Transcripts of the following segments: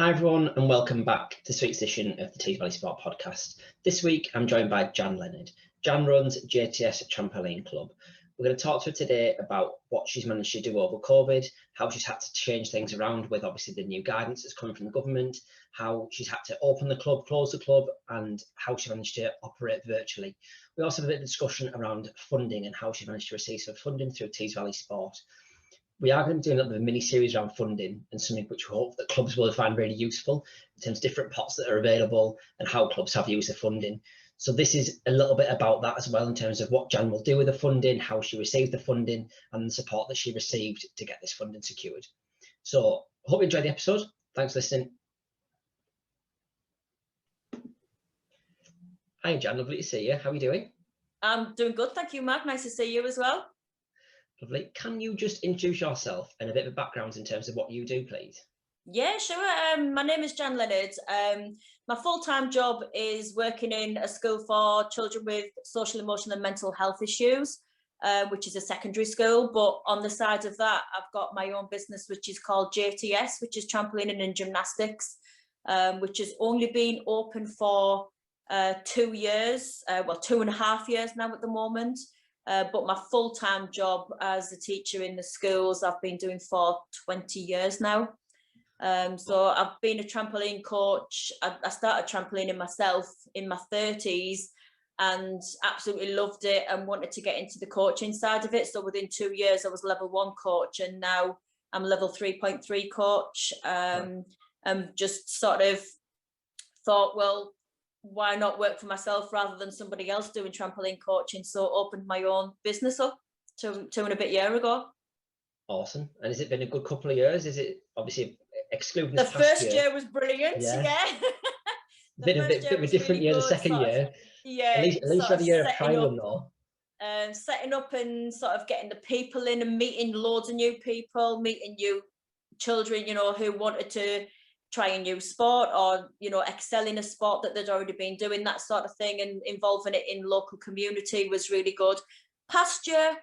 Hi everyone and welcome back to this week's edition of the Tees Valley Sport Podcast. This week I'm joined by Jan Leonard. Jan runs JTS Trampoline Club. We're going to talk to her today about what she's managed to do over COVID, how she's had to change things around with obviously the new guidance that's coming from the government, how she's had to open the club, close the club, and how she managed to operate virtually. We also have a bit of discussion around funding and how she managed to receive some funding through Tees Valley Sport. We are going to be doing a little bit of a mini-series around funding and something which we hope that clubs will find really useful in terms of different pots that are available and how clubs have used the funding. So this is a little bit about that as well in terms of what Jan will do with the funding, how she received the funding and the support that she received to get this funding secured. So I hope you enjoyed the episode. Thanks for listening. Hi Jan, lovely to see you. How are you doing? I'm doing good, thank you, Mark. Nice to see you as well. Lovely. Can you just introduce yourself and a bit of a background in terms of what you do, please? Yeah, sure. My name is Jan Leonard. My full-time job is working in a school for children with social, emotional and mental health issues, which is a secondary school. But on the side of that, I've got my own business, which is called JTS, which is Trampoline and Gymnastics, which has only been open for 2 years, well, 2.5 years now at the moment. But my full-time job as a teacher in the schools, I've been doing for 20 years now. So I've been a trampoline coach. I started trampolining myself in my 30s and absolutely loved it and wanted to get into the coaching side of it. So within 2 years, I was level 1 coach and now I'm level 3.3 coach. Just sort of thought, well, why not work for myself rather than somebody else doing trampoline coaching? So opened my own business up two and a bit years ago. Awesome. And has it been a good couple of years? Is it obviously excluding the first year was brilliant? Yeah. bit of a different year. The second year, yeah, at least you had a year of trial though. Setting up and sort of getting the people in and meeting loads of new people, meeting new children, you know, who wanted to try a new sport or, you know, excel in a sport that they'd already been doing, that sort of thing, and involving it in local community was really good. Past year,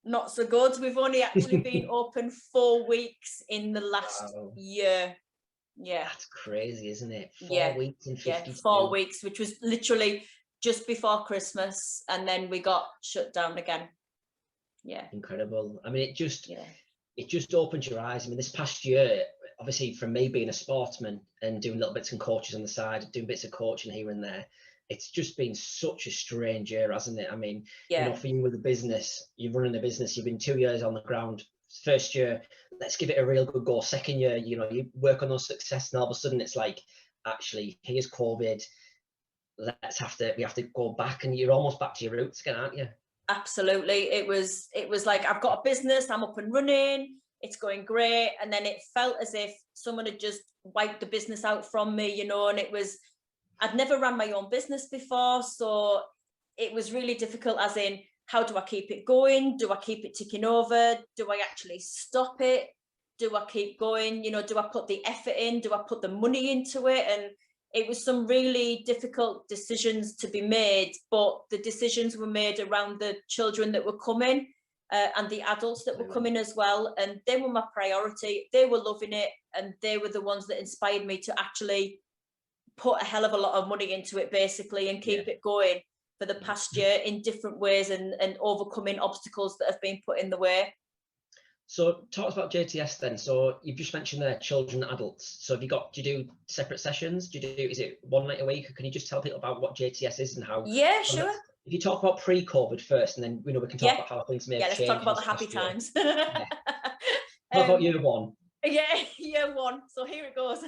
not so good. We've only actually been open 4 weeks in the last year. Yeah, that's crazy, isn't it? 4 weeks in 52. 4 weeks, which was literally just before Christmas, and then we got shut down again. Yeah, incredible. I mean, it just opens your eyes. I mean, this past year, obviously from me being a sportsman and doing little bits and coaches on the side, doing bits of coaching here and there, it's just been such a strange year, hasn't it? I mean, you know, for you with a business, you're running a business, you've been 2 years on the ground. First year, let's give it a real good go. Second year, you know, you work on those success, and all of a sudden it's like, actually, here's COVID. We have to go back, and you're almost back to your roots again, aren't you? Absolutely. It was like, I've got a business, I'm up and running, it's going great, and then it felt as if someone had just wiped the business out from me, you know. And I'd never ran my own business before, so it was really difficult, as in, how do I keep it going? Do I keep it ticking over? Do I actually stop it? Do I keep going? You know, do I put the effort in? Do I put the money into it? And it was some really difficult decisions to be made, but the decisions were made around the children that were coming and the adults that were coming as well. And they were my priority. They were loving it. And they were the ones that inspired me to actually put a hell of a lot of money into it, basically, and keep it going for the past year in different ways and overcoming obstacles that have been put in the way. So talk about JTS then. So you've just mentioned there children and adults. So do you do separate sessions? Is it one night a week? Or can you just tell people about what JTS is and how? Yeah, sure. If you talk about pre-COVID first, and then we can talk about how things may have changed. Let's talk about the happy times. Talk about year one. Yeah, year one. So here it goes.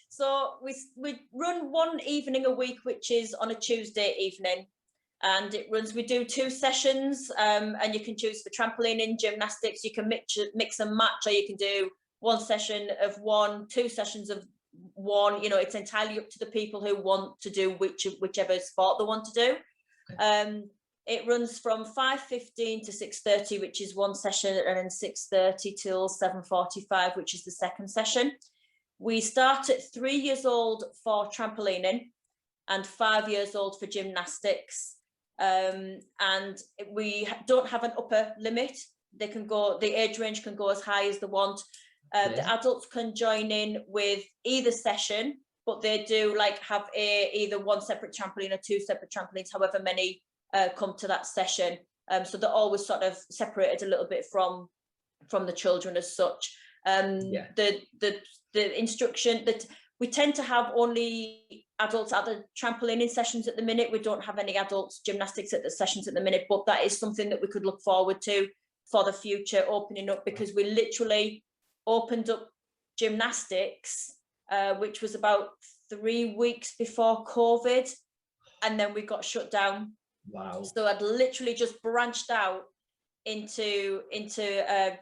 So we run one evening a week, which is on a Tuesday evening. And we do 2 sessions, and you can choose for trampoline and gymnastics. You can mix and match, or you can do 1 session of 1, 2 sessions of 1. You know, it's entirely up to the people who want to do whichever sport they want to do. Okay. It runs from 5:15 to 6:30, which is 1 session, and then 6:30 till 7:45, which is the second session. We start at 3 years old for trampolining and 5 years old for gymnastics. And we don't have an upper limit. The age range can go as high as they want. The adults can join in with either session, but they do like have either one separate trampoline or two separate trampolines, however many come to that session. So they're always sort of separated a little bit from the children as such. The instruction that we tend to have only adults at the trampolining sessions at the minute. We don't have any adults gymnastics at the sessions at the minute, but that is something that we could look forward to for the future, opening up, because we literally opened up gymnastics, which was about 3 weeks before COVID, and then we got shut down. Wow. So I'd literally just branched out into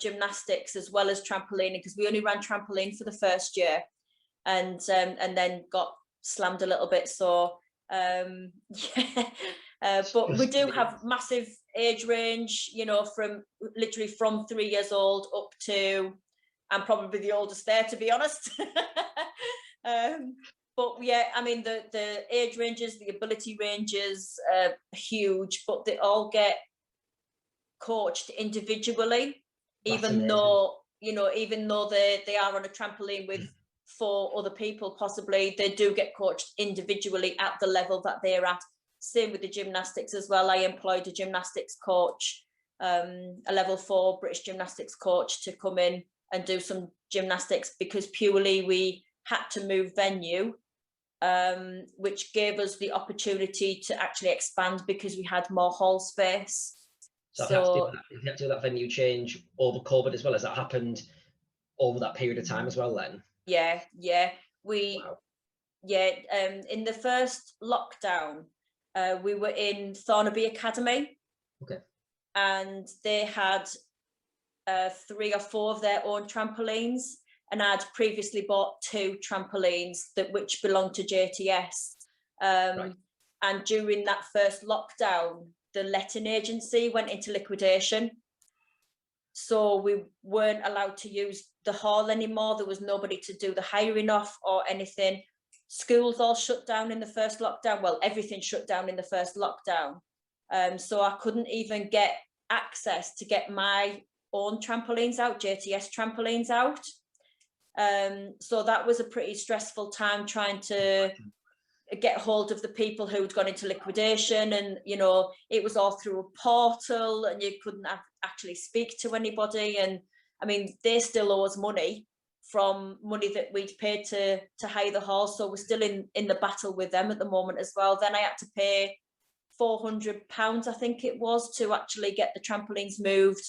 gymnastics as well as trampolining, because we only ran trampoline for the first year, and then got slammed a little bit. So but we do have massive age range, you know, from literally from 3 years old up to, I'm probably the oldest there, to be honest. But yeah, I mean, the age ranges, the ability ranges are huge, but they all get coached individually. That's even amazing. though, you know, even though they are on a trampoline with 4 other people, possibly, they do get coached individually at the level that they're at. Same with the gymnastics as well. I employed a gymnastics coach, a level 4 British gymnastics coach, to come in and do some gymnastics, because purely we had to move venue, which gave us the opportunity to actually expand because we had more hall space. So you have to do that venue change over COVID as well. Has that happened over that period of time as well then? Yeah. Wow. In the first lockdown, we were in Thornaby Academy. Okay. And they had 3 or 4 of their own trampolines, and I'd previously bought 2 trampolines which belonged to JTS. Right. And during that first lockdown, the letting agency went into liquidation. So we weren't allowed to use the hall anymore. There was nobody to do the hiring off or anything. Schools all shut down in the first lockdown. Well, everything shut down in the first lockdown. So I couldn't even get access to get my own trampolines out, JTS trampolines out. So that was a pretty stressful time, trying to get hold of the people who'd gone into liquidation, and you know, it was all through a portal and you couldn't actually speak to anybody. And I mean, they still owe us money from money that we'd paid to hire the hall, so we're still in the battle with them at the moment as well. Then I had to pay £400, I think it was, to actually get the trampolines moved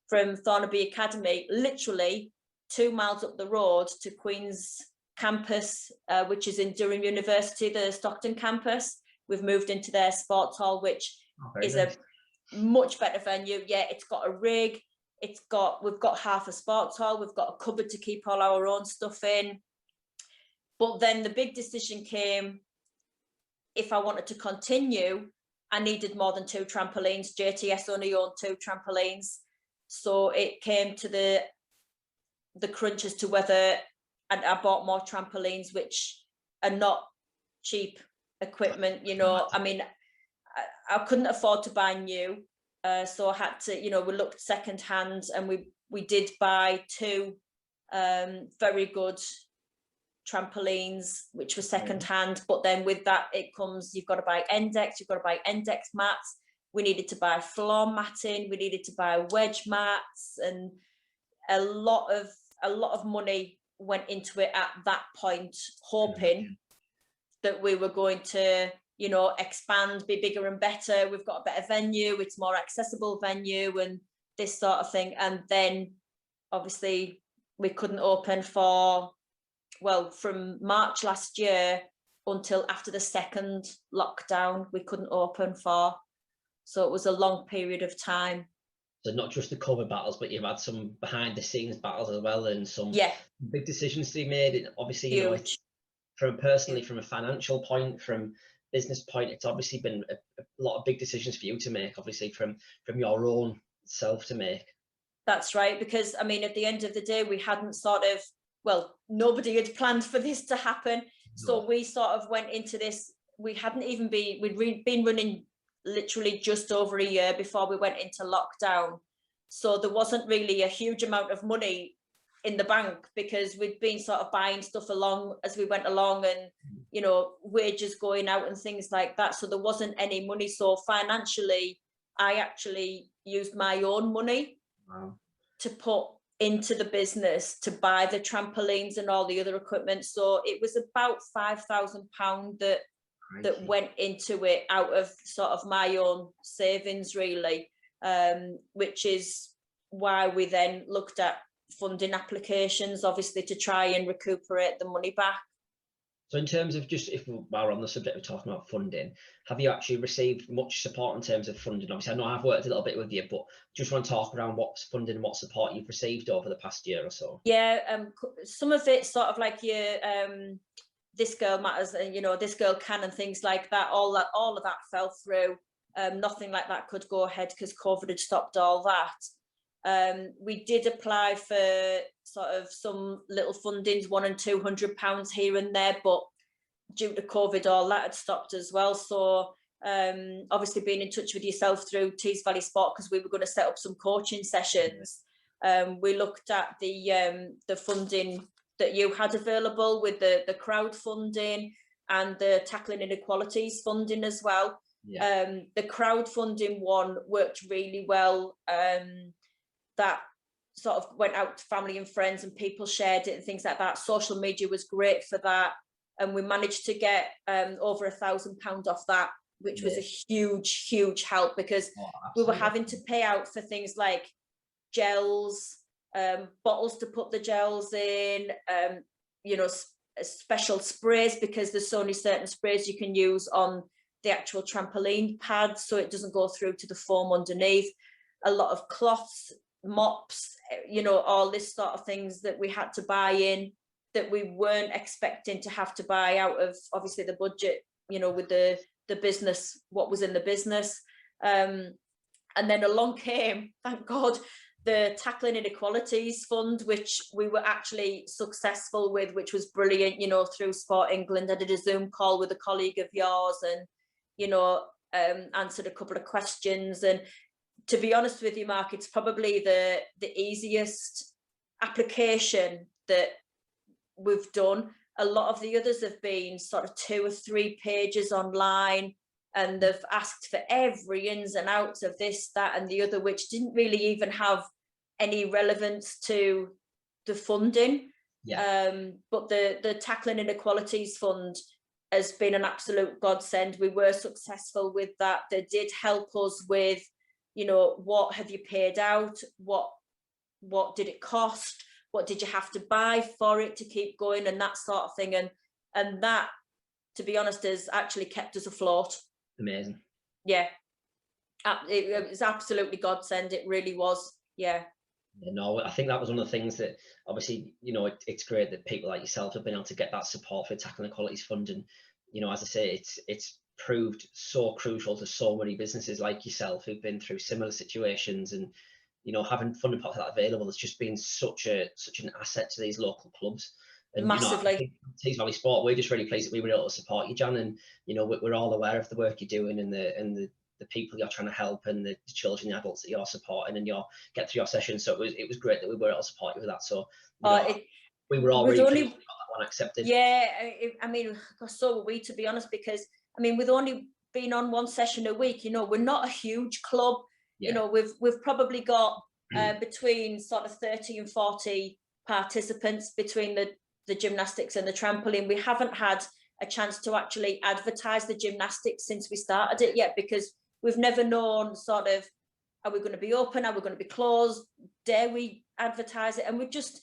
from Thornaby Academy, literally 2 miles up the road, to Queen's campus, which is in Durham University, the Stockton campus. We've moved into their sports hall, which is nice. A much better venue. Yeah, it's got a rig. We've got half a sports hall. We've got a cupboard to keep all our own stuff in. But then the big decision came, if I wanted to continue, I needed more than 2 trampolines. JTS only owned 2 trampolines. So it came to the crunch as to whether, and I bought more trampolines, which are not cheap equipment, you know. I mean, I couldn't afford to buy new. So I had to, you know, we looked second hand, and we did buy 2 very good trampolines, which were second hand. But then with that, it comes, you've got to buy Endex, you've got to buy Endex mats. We needed to buy floor matting, we needed to buy wedge mats, and a lot of money went into it at that point, hoping that we were going to, you know, expand, be bigger and better. We've got a better venue, it's more accessible venue, and this sort of thing. And then obviously we couldn't open from March last year until after the second lockdown, we couldn't open for. So it was a long period of time. So not just the COVID battles, but you've had some behind the scenes battles as well, and some big decisions to be made. And obviously, you know, from a financial point, from business point, it's obviously been a lot of big decisions for you to make, obviously from your own self to make. That's right, because I mean, at the end of the day, we hadn't nobody had planned for this to happen. No. So we sort of went into this, we'd been running literally just over a year before we went into lockdown. So there wasn't really a huge amount of money in the bank, because we'd been sort of buying stuff along as we went along, and you know, wages going out and things like that. So there wasn't any money. So financially, I actually used my own money to put into the business to buy the trampolines and all the other equipment. So it was about £5,000 that went into it out of sort of my own savings, really, which is why we then looked at funding applications, obviously, to try and recuperate the money back. So in terms of, just if while we're on the subject of talking about funding, have you actually received much support in terms of funding? Obviously, I know I've worked a little bit with you, but just want to talk around what funding and what support you've received over the past year or so. Yeah, some of it sort of like your This Girl Matters, and you know, This Girl Can, and things like that. All of that fell through. Nothing like that could go ahead because COVID had stopped all that. We did apply for sort of some little fundings, £100 and £200 here and there, but due to COVID, all that had stopped as well. So obviously being in touch with yourself through Tees Valley Sport, because we were going to set up some coaching sessions. We looked at the funding that you had available with the crowdfunding and the Tackling Inequalities funding as well. The crowdfunding one worked really well. That sort of went out to family and friends, and people shared it and things like that. Social media was great for that, and we managed to get over £1,000 off that, which was a huge help, because we were having to pay out for things like gels, bottles to put the gels in, you know, special sprays, because there's only certain sprays you can use on the actual trampoline pad, so it doesn't go through to the foam underneath. A lot of cloths, mops, you know, all this sort of things that we had to buy in, that we weren't expecting to have to buy out of, obviously, the budget, you know, with the business, what was in the business. And then along came, thank God, the Tackling Inequalities Fund, which we were actually successful with, which was brilliant, you know, through Sport England. I did a Zoom call with a colleague of yours and, you know, answered a couple of questions. And to be honest with you, Mark, it's probably the easiest application that we've done. A lot of the others have been sort of 2 or 3 pages online, and they've asked for every ins and outs of this, that, and the other, which didn't really even have any relevance to the funding. But the Tackling Inequalities Fund has been an absolute godsend. We were successful with that. They did help us with, you know, what have you paid out? What did it cost? What did you have to buy for it to keep going, and that sort of thing. And that, to be honest, has actually kept us afloat. Amazing. Yeah. It was absolutely godsend. It really was. Yeah. No, I think that was one of the things that, obviously, you know, it's great that people like yourself have been able to get that support for Tackling Inequalities Fund. And, you know, as I say, it's proved so crucial to so many businesses like yourself who've been through similar situations, and, you know, having funding pots like that available has just been such an asset to these local clubs. And massively. You know, Tees Valley Sport, we're just really pleased that we were able to support you, Jan, and, you know, we're all aware of the work you're doing and the people you're trying to help, and the children and adults that you're supporting, and you're get through your sessions. So it was great that we were able to support you with that. So we were all really pleased we got that one accepted. Yeah, I mean, so were we, to be honest, because I mean, with only being on one session a week, you know, we're not a huge club. You know, we've probably got between sort of 30 and 40 participants between the gymnastics and the trampoline. We haven't had a chance to actually advertise the gymnastics since we started it yet, because we've never known sort of, are we going to be open? Are we going to be closed? Dare we advertise it? And we've just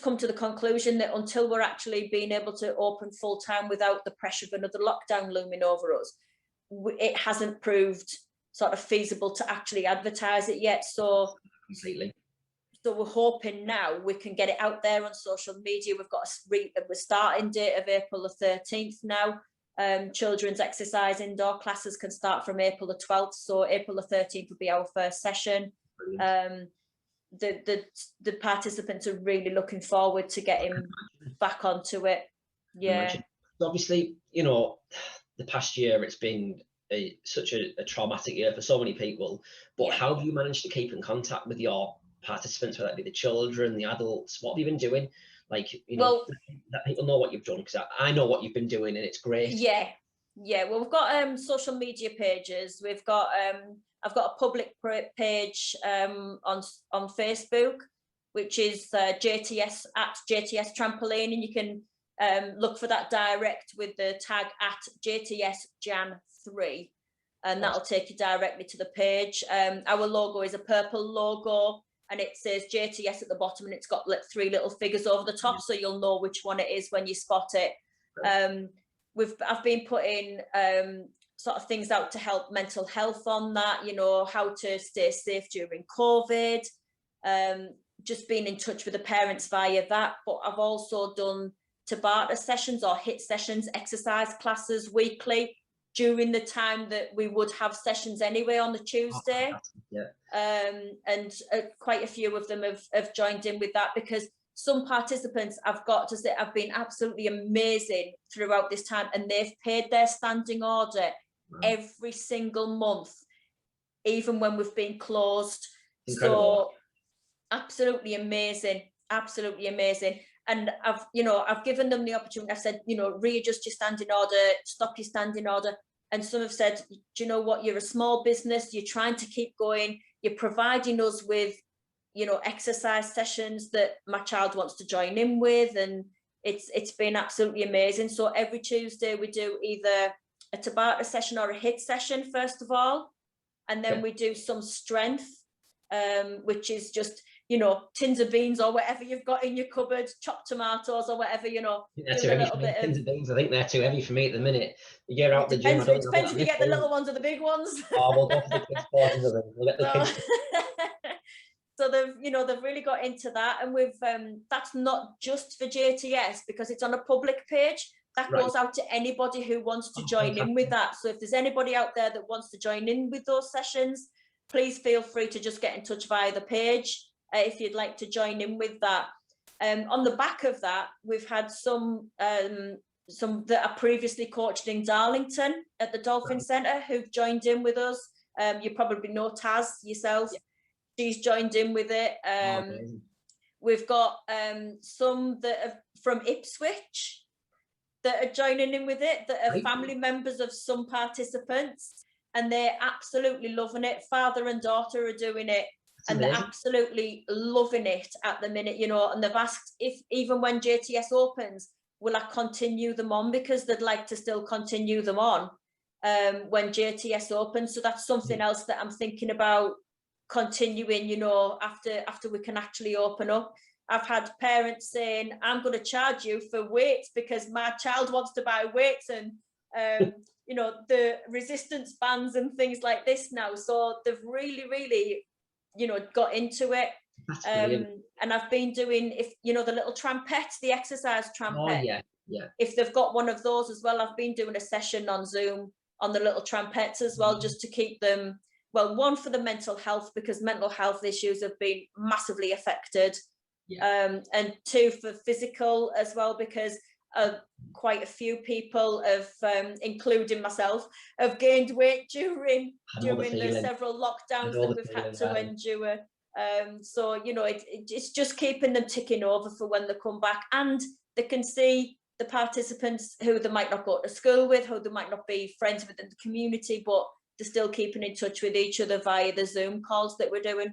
come to the conclusion that until we're actually being able to open full time without the pressure of another lockdown looming over us, it hasn't proved sort of feasible to actually advertise it yet. So completely. So we're hoping now we can get it out there on social media. We've got a starting date of April the 13th now. Children's exercise indoor classes can start from April the 12th. So April the 13th will be our first session. The participants are really looking forward to getting back onto it. Yeah. Obviously, you know, the past year it's been such a traumatic year for so many people. But how have you managed to keep in contact with your participants, whether it be the children, the adults? What have you been doing? Like, Well, that people know what you've done, because I know what you've been doing and it's great. yeah. Well, we've got social media pages. We've got I've got a public page on Facebook, which is JTS at JTS Trampoline, and you can look for that direct with the tag at JTS Jan 3, and that'll take you directly to the page. Our logo is a purple logo, and it says JTS at the bottom, and it's got like 3 little figures over the top, so you'll know which one it is when you spot it. I've been putting sort of things out to help mental health on that, how to stay safe during COVID, just being in touch with the parents via that. But I've also done Tabata sessions or HIT sessions, exercise classes weekly during the time that we would have sessions anyway on the Tuesday. And quite a few of them have joined in with that, because some participants, I've got to say, have been absolutely amazing throughout this time, and they've paid their standing order every single month, even when we've been closed. Incredible. So absolutely amazing. And I've given them the opportunity. I've said, readjust your standing order, stop your standing order. And some have said, do you know what, you're a small business, you're trying to keep going, you're providing us with exercise sessions that my child wants to join in with, and it's been absolutely amazing. So every Tuesday we do either a Tabata session or a HIT session first of all, and then we do some strength, which is just tins of beans or whatever you've got in your cupboard, chopped tomatoes or whatever, They're too heavy for me. Tins of beans, I think they're too heavy for me at the minute. You get out the gym. It depends if you get the little ones or the big ones. Oh, we'll go for the kids' portions of them. We'll let the kids. So they've really got into that, and we've that's not just for JTS, because it's on a public page that goes out to anybody who wants to join in with that. So if there's anybody out there that wants to join in with those sessions, please feel free to just get in touch via the page if you'd like to join in with that. On the back of that, we've had some that are previously coached in Darlington at the Dolphin Centre who've joined in with us. You probably know Taz yourself. Yeah. She's joined in with it. We've got some that are from Ipswich that are joining in with it, that are family members of some participants, and they're absolutely loving it. Father and daughter are doing it, and they're absolutely loving it at the minute, and they've asked if even when JTS opens, will I continue them on, because they'd like to still continue them on when JTS opens. So that's something else that I'm thinking about continuing, after we can actually open up. I've had parents saying, I'm going to charge you for weights because my child wants to buy weights, and the resistance bands and things like this now. So they've really got into it. And I've been doing, if the little trampettes, the exercise trampette, if they've got one of those as well, I've been doing a session on Zoom on the little trampettes as well, just to keep them, well, one, for the mental health, because mental health issues have been massively affected, and 2, for physical as well, because quite a few people have, including myself, have gained weight during the several lockdowns that we've had to endure. So it's just keeping them ticking over for when they come back, and they can see the participants who they might not go to school with, who they might not be friends with in the community, but they're still keeping in touch with each other via the Zoom calls that we're doing.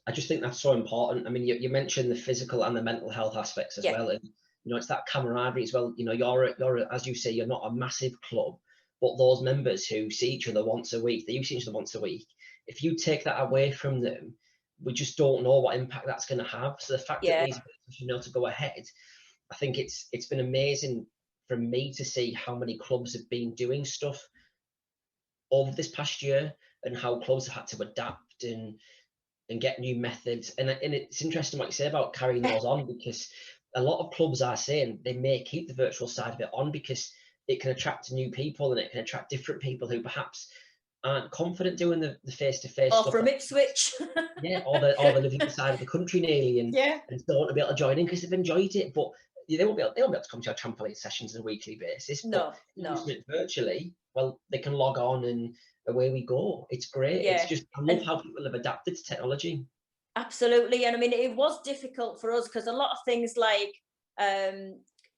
I just think that's so important. I mean, you mentioned the physical and the mental health aspects as well, and it's that camaraderie as well. You're as you say, you're not a massive club, but those members who see each other once a week, they used to see each other once a week. If you take that away from them, we just don't know what impact that's going to have. So the fact that these people to go ahead, I think it's been amazing for me to see how many clubs have been doing stuff over this past year, and how clubs have had to adapt and get new methods. And it's interesting what you say about carrying those on, because a lot of clubs are saying they may keep the virtual side of it on because it can attract new people, and it can attract different people who perhaps aren't confident doing the face-to-face or stuff. From Ipswich. or they're living the side of the country nearly, and don't want to be able to join in because they've enjoyed it, but they won't be able to come to our trampoline sessions on a weekly basis. No. Using it virtually, well, they can log on and away we go. It's great. It's just, I love how people have adapted to technology. Absolutely. And I mean, it was difficult for us because a lot of things like,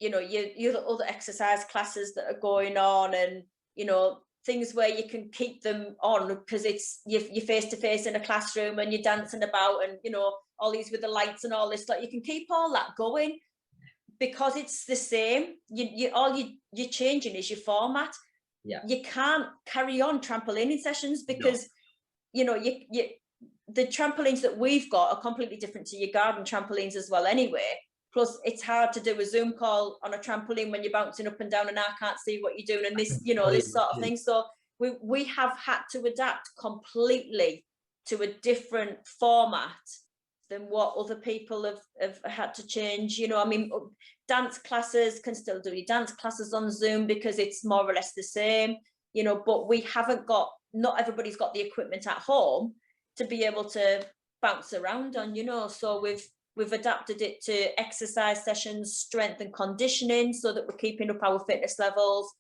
you know, your other exercise classes that are going on, and, you know, things where you can keep them on because it's you're face to face in a classroom and you're dancing about, and, you know, all these with the lights and all this, like you can keep all that going because it's the same. You're changing is your format. Yeah. You can't carry on trampolining sessions because, you know, the trampolines that we've got are completely different to your garden trampolines as well anyway. Plus, it's hard to do a Zoom call on a trampoline when you're bouncing up and down and I can't see what you're doing, and this, you know, this sort of thing. So we have had to adapt completely to a different format than what other people have had to change. You know, I mean, dance classes can still do your dance classes on Zoom because it's more or less the same, you know, but we haven't got, not everybody's got the equipment at home to be able to bounce around on, you know. So we've adapted it to exercise sessions, strength and conditioning, so that we're keeping up our fitness levels.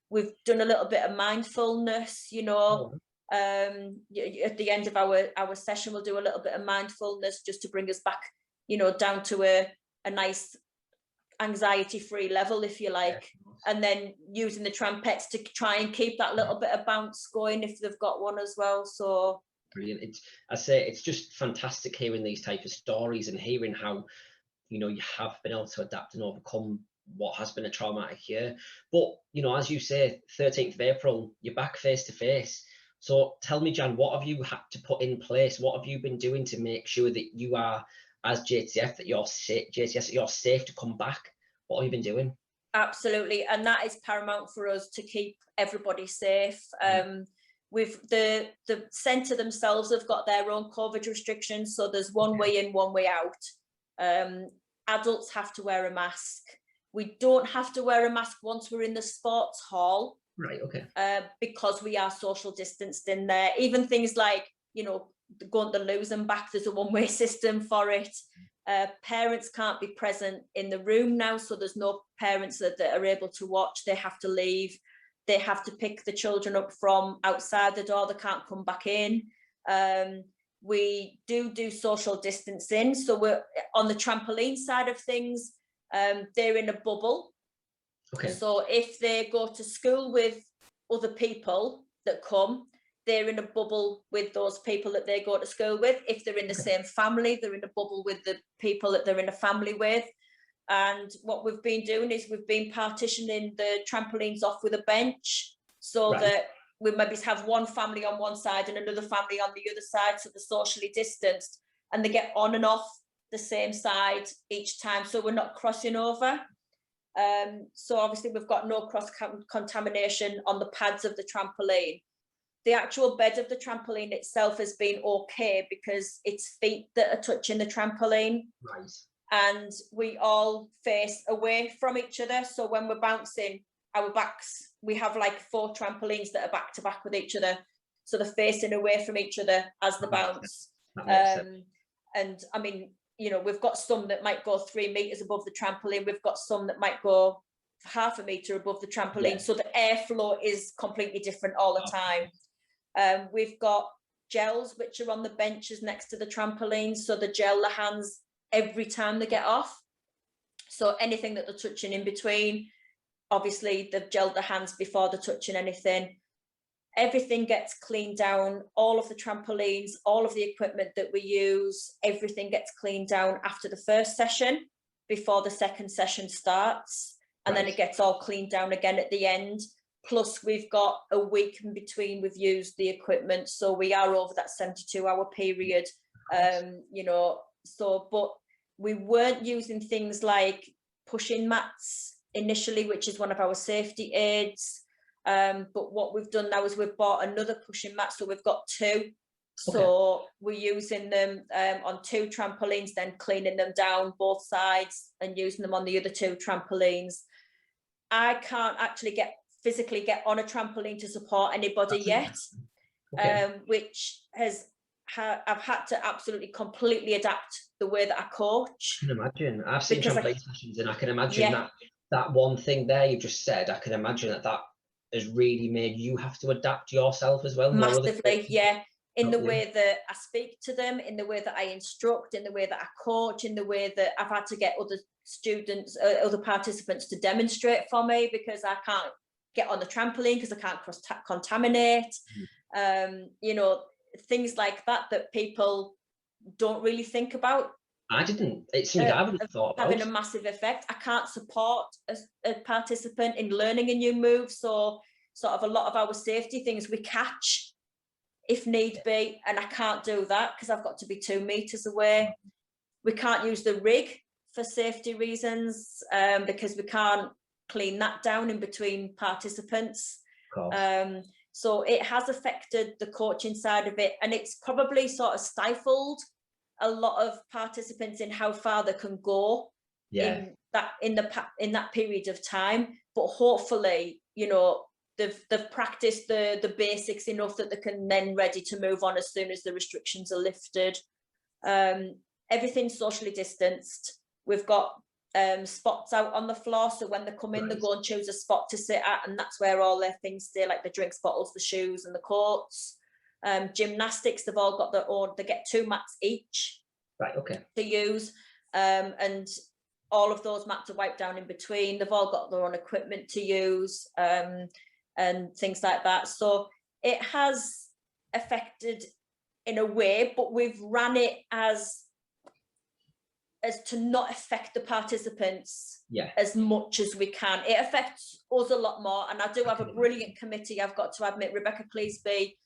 We've done a little bit of mindfulness, you know. At the end of our session, we'll do a little bit of mindfulness just to bring us back, you know, down to a nice anxiety-free level, if you like. And then using the trampettes to try and keep that little bit of bounce going if they've got one as well. So brilliant. I say it's just fantastic hearing these type of stories and hearing how, you know, you have been able to adapt and overcome what has been a traumatic year. But, you know, as you say, 13th of April, you're back face to face. So tell me, Jan, what have you had to put in place? What have you been doing to make sure that you are, as JTS, that you're safe, JTS, that you're safe to come back? What have you been doing? Absolutely, and that is paramount for us to keep everybody safe. With the centre themselves have got their own COVID restrictions, so there's one way in, one way out. Adults have to wear a mask. We don't have to wear a mask once we're in the sports hall. Right, okay. Because we are social distanced in there. Even things like, you know, going to the loos and back, there's a one-way system for it. Parents can't be present in the room now, so there's no parents that are able to watch. They have to leave. They have to pick the children up from outside the door. They can't come back in. We do social distancing. So we're on the trampoline side of things. They're in a bubble. Okay. So if they go to school with other people that come, they're in a bubble with those people that they go to school with. If they're in the same family, they're in a bubble with the people that they're in a family with. And what we've been doing is we've been partitioning the trampolines off with a bench, so that we maybe have one family on one side and another family on the other side, so they're socially distanced and they get on and off the same side each time, so we're not crossing over. So obviously we've got no cross contamination on the pads of the trampoline. The actual bed of the trampoline itself has been okay because it's feet that are touching the trampoline. Right. And we all face away from each other. So when we're bouncing, our backs, we have like 4 trampolines that are back to back with each other. So they're facing away from each other as they bounce. And I mean, you know, we've got some that might go 3 meters above the trampoline. We've got some that might go half a meter above the trampoline. Yeah. So the airflow is completely different all the time. We've got gels which are on the benches next to the trampoline. So they gel the hands every time they get off. So anything that they're touching in between, obviously they've gelled their hands before they're touching anything. Everything gets cleaned down, all of the trampolines, all of the equipment that we use, everything gets cleaned down after the first session before the second session starts. And then it gets all cleaned down again at the end. Plus we've got a week in between we've used the equipment. So we are over that 72-hour period, you know, so, but we weren't using things like pushing mats initially, which is one of our safety aids. But what we've done now is we've bought another pushing mat, so we've got 2. So we're using them on 2 trampolines, then cleaning them down both sides and using them on the other 2 trampolines. I can't actually physically get on a trampoline to support anybody yet, which I've had to absolutely completely adapt the way that I coach. I can imagine. I've seen trampoline sessions, and I can imagine that one thing there you just said, I can imagine that has really made you have to adapt yourself as well. Massively, yeah. in the way that I speak to them, in the way that I instruct, in the way that I coach, in the way that I've had to get other students, other participants to demonstrate for me, because I can't get on the trampoline because I can't contaminate. You know, things like that people don't really think about. I didn't. It's something I wouldn't have thought about. Having a massive effect. I can't support a participant in learning a new move, so sort of a lot of our safety things we catch if need be, and I can't do that because I've got to be 2 meters away. We can't use the rig for safety reasons because we can't clean that down in between participants. So it has affected the coaching side of it, and it's probably sort of stifled a lot of participants in how far they can go in that period of time. But hopefully, you know, they've practiced the basics enough that they can then ready to move on as soon as the restrictions are lifted. Everything's socially distanced. We've got spots out on the floor, so when they come in, they go and choose a spot to sit at, and that's where all their things stay, like the drinks bottles, the shoes and the coats. Gymnastics, they've all got their own, they get 2 mats each to use, and all of those mats are wiped down in between. They've all got their own equipment to use, and things like that. So it has affected in a way, but we've ran it as to not affect the participants as much as we can. It affects us a lot more, and I do have a brilliant committee, I've got to admit. Rebecca Cleesby,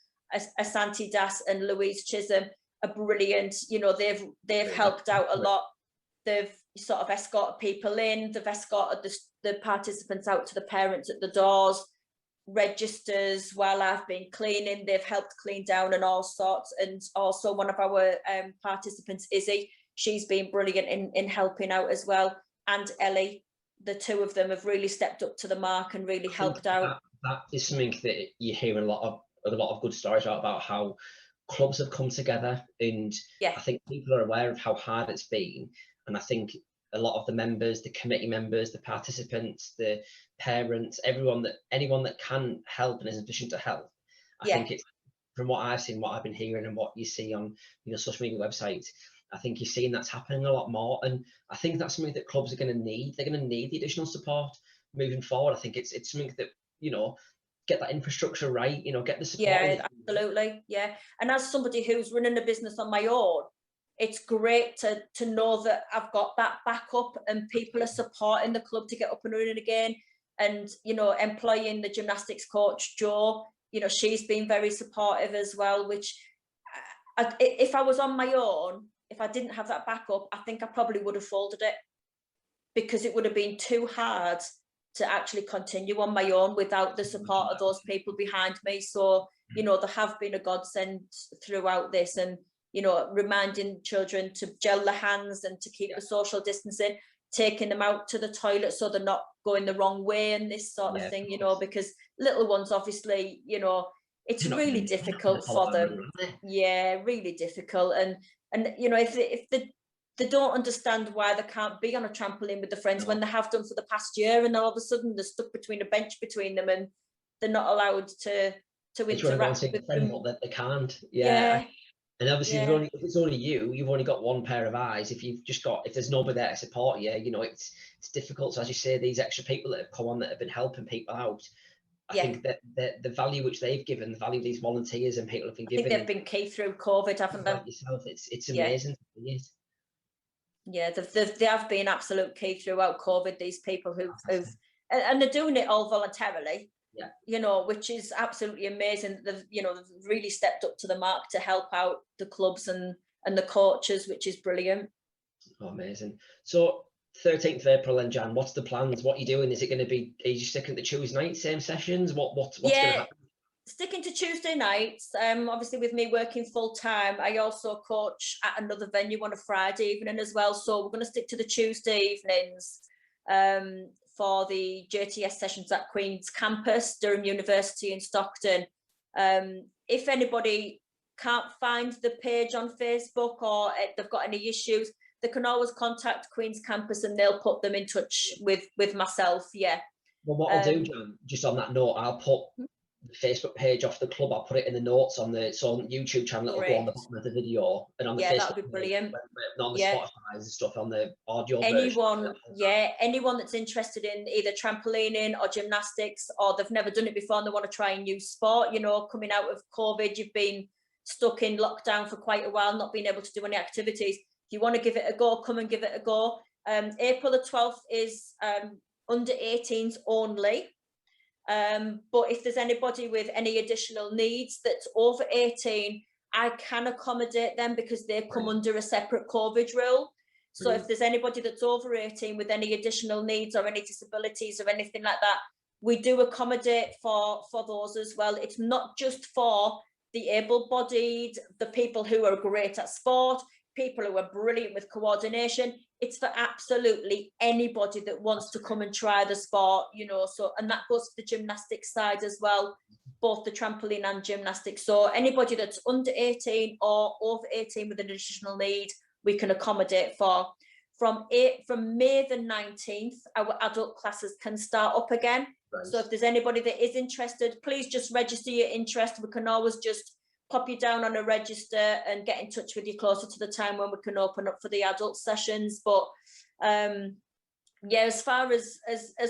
Asante Das and Louise Chisholm are brilliant. You know, they've helped out a lot. They've sort of escorted people in, they've escorted the participants out to the parents at the doors, registers while I've been cleaning, they've helped clean down and all sorts. And also one of our participants, Izzy, she's been brilliant in helping out as well. And Ellie, the 2 of them have really stepped up to the mark and really helped out. That is something that you hear a lot of good stories about how clubs have come together, and I think people are aware of how hard it's been. And I think a lot of the members, the committee members, the participants, the parents, anyone that can help and is in a position to help. I think it's, from what I've seen, what I've been hearing, and what you see on social media websites, I think you're seeing that's happening a lot more. And I think that's something that clubs are going to need. They're going to need the additional support moving forward. I think it's something that, get that infrastructure right, get the support. Yeah, absolutely. Yeah. And as somebody who's running a business on my own, it's great to know that I've got that backup and people are supporting the club to get up and running again. And, employing the gymnastics coach, Jo, she's been very supportive as well, which if I was on my own, if I didn't have that backup, I think I probably would have folded it, because it would have been too hard to actually continue on my own without the support of those people behind me. So, they have been a godsend throughout this, and, reminding children to gel their hands and to keep the social distancing, taking them out to the toilet so they're not going the wrong way and this sort of thing, because little ones, obviously, it's really difficult for them. Yeah, really difficult. And if they don't understand why they can't be on a trampoline with their friends when they have done for the past year, and all of a sudden they're stuck between a bench between them and they're not allowed to interact with them. That they can't. Yeah. And obviously, if it's only you've only got one pair of eyes. If there's nobody there to support you, it's difficult. So as you say, these extra people that have come on, that have been helping people out, I think that the value which they've given, the value these volunteers and people have been given, they've been key through COVID, haven't they? Yourself, it's amazing. Yeah, they have been absolute key throughout COVID. These people who've and they're doing it all voluntarily. Which is absolutely amazing. They've really stepped up to the mark to help out the clubs and the coaches, which is brilliant. Oh, amazing. So 13th of April then, Jan, what's the plans? What are you doing? Is it going to be, are you sticking to Tuesday night, same sessions? What's going to happen? Sticking to Tuesday nights. Obviously with me working full time, I also coach at another venue on a Friday evening as well. So we're going to stick to the Tuesday evenings for the JTS sessions at Queen's Campus, Durham University in Stockton. If anybody can't find the page on Facebook, or they've got any issues, they can always contact Queen's Campus and they'll put them in touch with myself. Yeah. Well, what I'll do, Jan, just on that note, I'll put Facebook page off the club. I'll put it in the notes on the YouTube channel. It'll go on the bottom of the video, and on the Facebook that would be brilliant. page, on the Spotify and stuff, on the audio anyone version. Anyone that's interested in either trampolining or gymnastics, or they've never done it before and they want to try a new sport, you know, coming out of COVID, you've been stuck in lockdown for quite a while, not being able to do any activities. If you want to give it a go, come and give it a go. April the 12th is under 18s only. But if there's anybody with any additional needs that's over 18, I can accommodate them because they come under a separate COVID rule. So if there's anybody that's over 18 with any additional needs or any disabilities or anything like that, we do accommodate for those as well. It's not just for the able-bodied, the people who are great at sport, people who are brilliant with coordination. It's for absolutely anybody that wants to come and try the sport, you know. So, and that goes for the gymnastics side as well, both the trampoline and gymnastics. So anybody that's under 18 or over 18 with an additional need, we can accommodate for. From May the 19th, our adult classes can start up again. So if there's anybody that is interested, please just register your interest. We can always just pop you down on a register and get in touch with you closer to the time when we can open up for the adult sessions. But yeah, as far as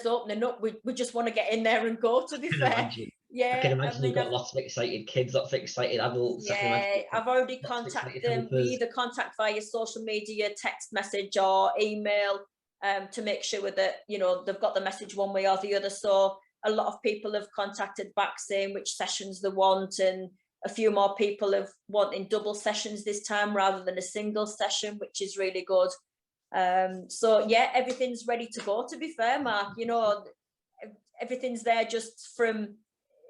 opening up, we just want to get in there and go, to be fair. Yeah, I can imagine you've got lots of excited kids, lots of excited adults. Yeah, I've already contacted them. We either contact via social media, text message or email to make sure that, you know, they've got the message one way or the other. So a lot of people have contacted back saying which sessions they want, and a few more people have wanting double sessions this time rather than a single session, which is really good. So yeah, everything's ready to go, to be fair, Mark. You know, everything's there just from,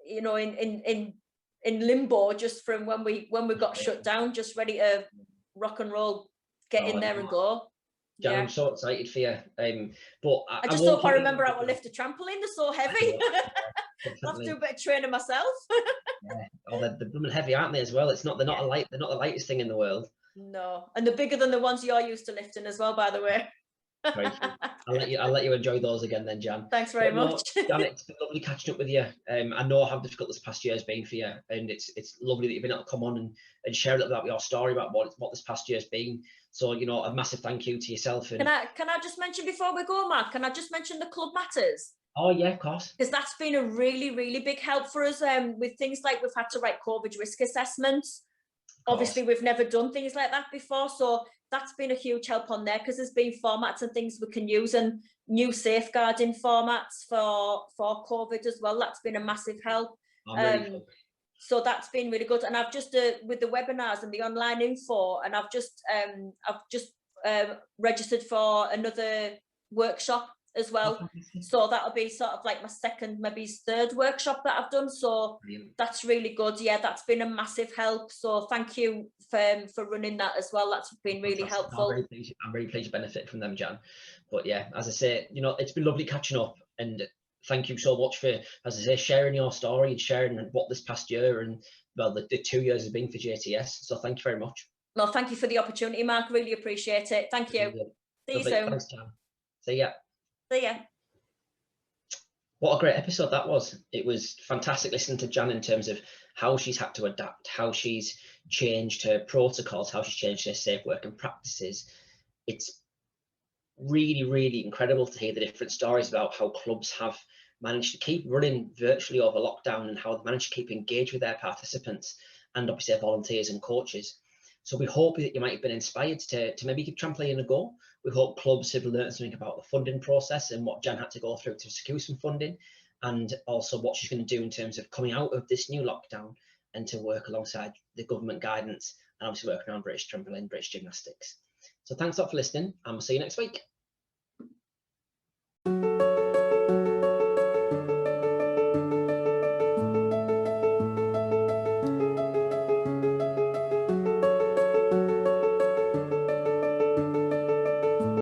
you know, in limbo, just from when we got shut down, just ready to rock and roll, get in there and go. Jan, yeah. I'm so excited for you. But I just hope I remember how to lift a trampoline. They're so heavy. I'll have to do a bit of training myself. Yeah. Oh, they're heavy, aren't they, as well? They're not the lightest thing in the world. No, and they're bigger than the ones you're used to lifting as well, by the way. I'll let you enjoy those again then, Jan. Thanks very much. Jan, it's been lovely catching up with you. I know how difficult this past year has been for you, and it's lovely that you've been able to come on and share a little about your story about what this past year has been. So, you know, a massive thank you to yourself. And can I just mention before we go, Mark, can I just mention the Club Matters? Oh yeah, of course. Because that's been a really, really big help for us with things like we've had to write COVID risk assessments. Obviously, we've never done things like that before. So that's been a huge help on there, because there's been formats and things we can use, and new safeguarding formats for COVID as well. That's been a massive help. So that's been really good. And I've just with the webinars and the online info, and I've just registered for another workshop as well. So that'll be sort of like my second, maybe third workshop that I've done. So that's really good. Yeah, that's been a massive help. So thank you for running that as well. That's been really helpful. I'm very pleased to benefit from them, Jan. But yeah, as I say, you know, it's been lovely catching up, and thank you so much for, as I say, sharing your story and sharing what this past year and, well, the 2 years has been for JTS. So thank you very much. Well, thank you for the opportunity, Mark. Really appreciate it. Thank you. See you soon. Thanks, Jan. See ya. See ya. What a great episode that was. It was fantastic listening to Jan in terms of how she's had to adapt, how she's changed her protocols, how she's changed her safe working practices. It's really, really incredible to hear the different stories about how clubs have managed to keep running virtually over lockdown, and how they've managed to keep engaged with their participants and obviously their volunteers and coaches. So we hope that you might have been inspired to maybe give trampoline a go. We hope clubs have learned something about the funding process and what Jan had to go through to secure some funding, and also what she's going to do in terms of coming out of this new lockdown and to work alongside the government guidance and obviously working around British trampoline, British gymnastics. So thanks a lot for listening, and we'll see you next week.